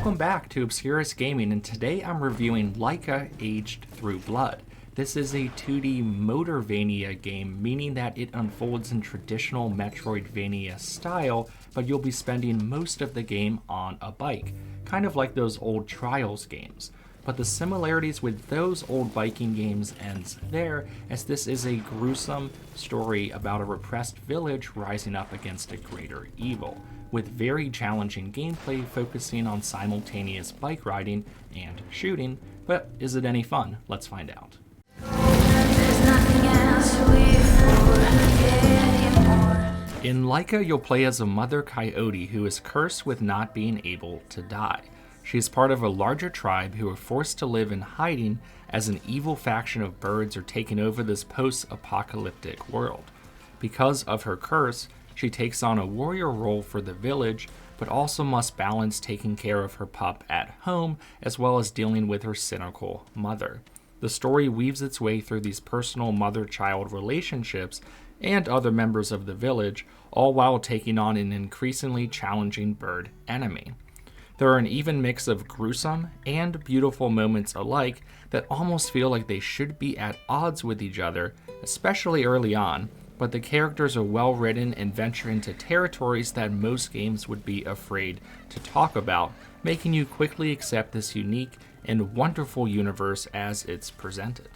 Welcome back to Obscurus Gaming, and today I'm reviewing Laika Aged Through Blood. This is a 2D motorvania game, meaning that it unfolds in traditional Metroidvania style, but you'll be spending most of the game on a bike, kind of like those old Trials games. But the similarities with those old biking games ends there, as this is a gruesome story about a repressed village rising up against a greater evil, with very challenging gameplay focusing on simultaneous bike riding and shooting. But is it any fun? Let's find out. In Laika, you'll play as a mother coyote who is cursed with not being able to die. She is part of a larger tribe who are forced to live in hiding as an evil faction of birds are taking over this post-apocalyptic world. Because of her curse, she takes on a warrior role for the village, but also must balance taking care of her pup at home as well as dealing with her cynical mother. The story weaves its way through these personal mother-child relationships and other members of the village, all while taking on an increasingly challenging bird enemy. There are an even mix of gruesome and beautiful moments alike that almost feel like they should be at odds with each other, especially early on, but the characters are well written and venture into territories that most games would be afraid to talk about, making you quickly accept this unique and wonderful universe as it's presented.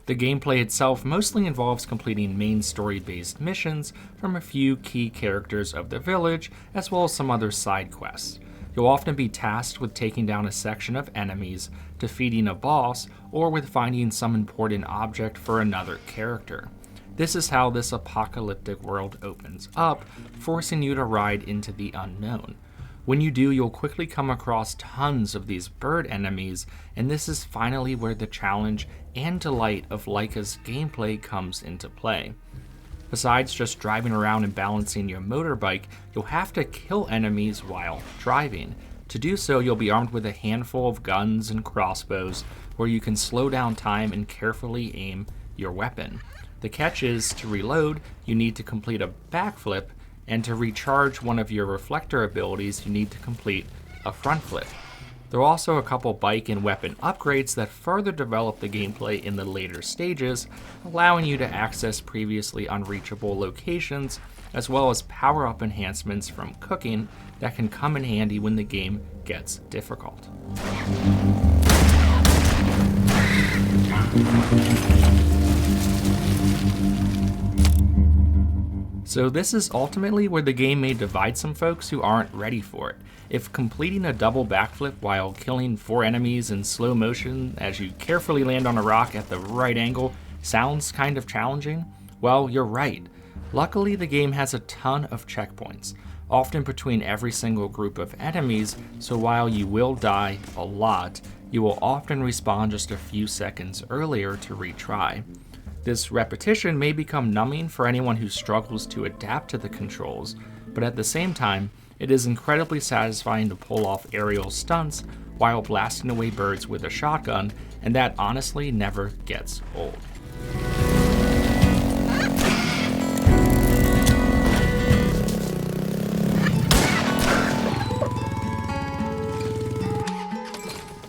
The gameplay itself mostly involves completing main story-based missions from a few key characters of the village, as well as some other side quests. You'll often be tasked with taking down a section of enemies, defeating a boss, or with finding some important object for another character. This is how this apocalyptic world opens up, forcing you to ride into the unknown. When you do, you'll quickly come across tons of these bird enemies, and this is finally where the challenge and delight of Laika's gameplay comes into play. Besides just driving around and balancing your motorbike, you'll have to kill enemies while driving. To do so, you'll be armed with a handful of guns and crossbows, where you can slow down time and carefully aim your weapon. The catch is, to reload, you need to complete a backflip, and to recharge one of your reflector abilities, you need to complete a front flip. There are also a couple bike and weapon upgrades that further develop the gameplay in the later stages, allowing you to access previously unreachable locations, as well as power-up enhancements from cooking that can come in handy when the game gets difficult. So this is ultimately where the game may divide some folks who aren't ready for it. If completing a double backflip while killing 4 enemies in slow motion as you carefully land on a rock at the right angle sounds kind of challenging, well, you're right. Luckily, the game has a ton of checkpoints, often between every single group of enemies, so while you will die a lot, you will often respawn just a few seconds earlier to retry. This repetition may become numbing for anyone who struggles to adapt to the controls, but at the same time, it is incredibly satisfying to pull off aerial stunts while blasting away birds with a shotgun, and that honestly never gets old.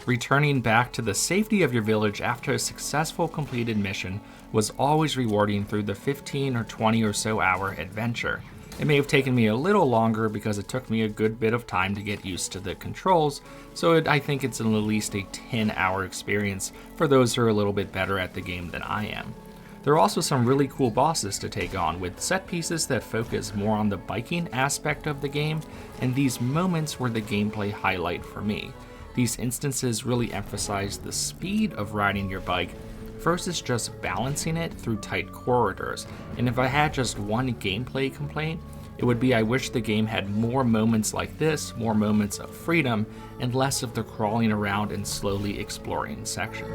Returning back to the safety of your village after a successful completed mission was always rewarding through the 15 or 20 or so hour adventure. It may have taken me a little longer because it took me a good bit of time to get used to the controls, so I think it's at least a 10-hour experience for those who are a little bit better at the game than I am. There are also some really cool bosses to take on, with set pieces that focus more on the biking aspect of the game, and these moments were the gameplay highlight for me. These instances really emphasize the speed of riding your bike versus just balancing it through tight corridors. And if I had just one gameplay complaint, it would be I wish the game had more moments like this, more moments of freedom, and less of the crawling around and slowly exploring section.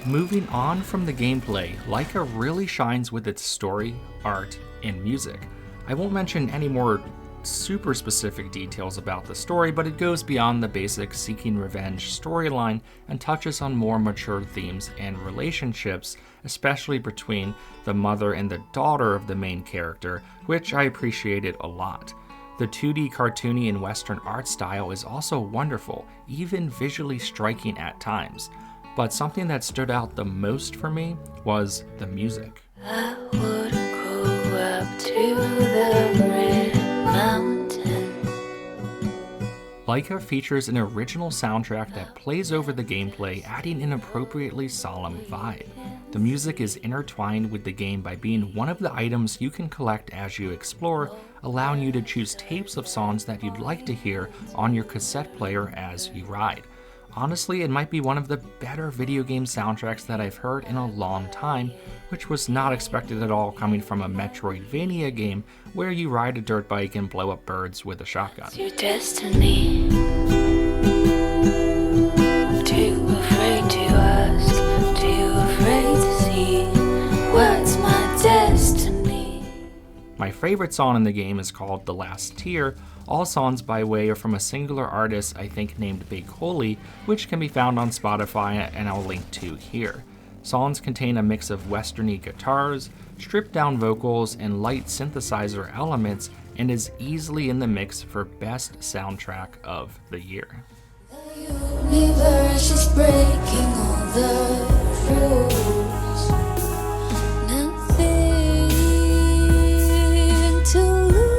Moving on from the gameplay, Laika really shines with its story, art, and music. I won't mention any more super specific details about the story, but it goes beyond the basic seeking revenge storyline and touches on more mature themes and relationships, especially between the mother and the daughter of the main character, which I appreciated a lot. The 2D cartoony and Western art style is also wonderful, even visually striking at times. But something that stood out the most for me was the music. I would go up to the red mountain. Laika features an original soundtrack that plays over the gameplay, adding an appropriately solemn vibe. The music is intertwined with the game by being one of the items you can collect as you explore, allowing you to choose tapes of songs that you'd like to hear on your cassette player as you ride. Honestly, it might be one of the better video game soundtracks that I've heard in a long time, which was not expected at all coming from a Metroidvania game where you ride a dirt bike and blow up birds with a shotgun. It's your destiny. Too afraid to ask, too afraid to see. What's my destiny? My favorite song in the game is called The Last Tier. All songs by way are from a singular artist, I think named Big Holy, which can be found on Spotify and I'll link to here. Songs contain a mix of westerny guitars, stripped down vocals, and light synthesizer elements, and is easily in the mix for best soundtrack of the year. The universe is breaking all the rules. Nothing to lose.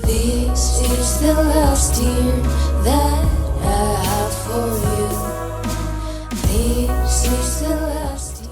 This is the last year that I have for you. This is the last year.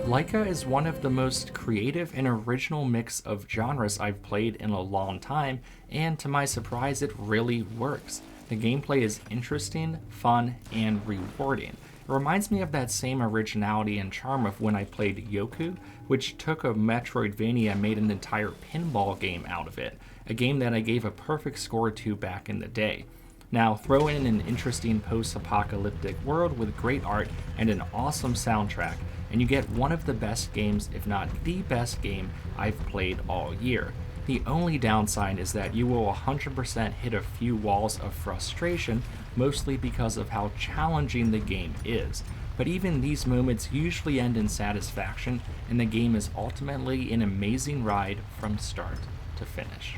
Laika is one of the most creative and original mix of genres I've played in a long time, and to my surprise it really works. The gameplay is interesting, fun, and rewarding. It reminds me of that same originality and charm of when I played Yoku, which took a Metroidvania and made an entire pinball game out of it, a game that I gave a perfect score to back in the day. Now throw in an interesting post-apocalyptic world with great art and an awesome soundtrack, and you get one of the best games, if not the best game, I've played all year. The only downside is that you will 100% hit a few walls of frustration, mostly because of how challenging the game is. But even these moments usually end in satisfaction, and the game is ultimately an amazing ride from start to finish.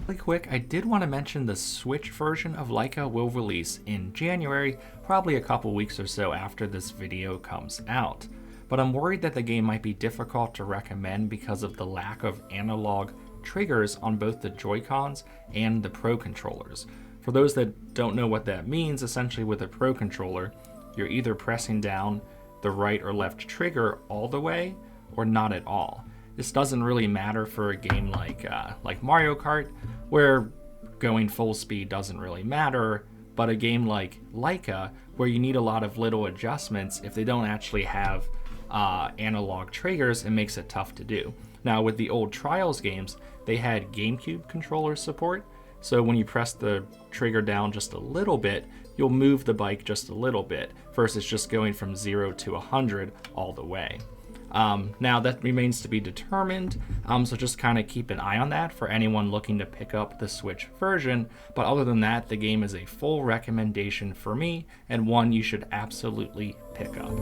Really quick, I did want to mention the Switch version of Laika will release in January, probably a couple weeks or so after this video comes out. But I'm worried that the game might be difficult to recommend because of the lack of analog triggers on both the Joy-Cons and the Pro controllers. For those that don't know what that means, essentially with a Pro controller, you're either pressing down the right or left trigger all the way or not at all. This doesn't really matter for a game like Mario Kart, where going full speed doesn't really matter, but a game like Laika, where you need a lot of little adjustments, if they don't actually have analog triggers, it makes it tough to do. Now with the old Trials games, they had GameCube controller support, so when you press the trigger down just a little bit, you'll move the bike just a little bit, versus just going from 0 to 100 all the way. Now that remains to be determined, so just kind of keep an eye on that for anyone looking to pick up the Switch version, but other than that, the game is a full recommendation for me, and one you should absolutely pick up.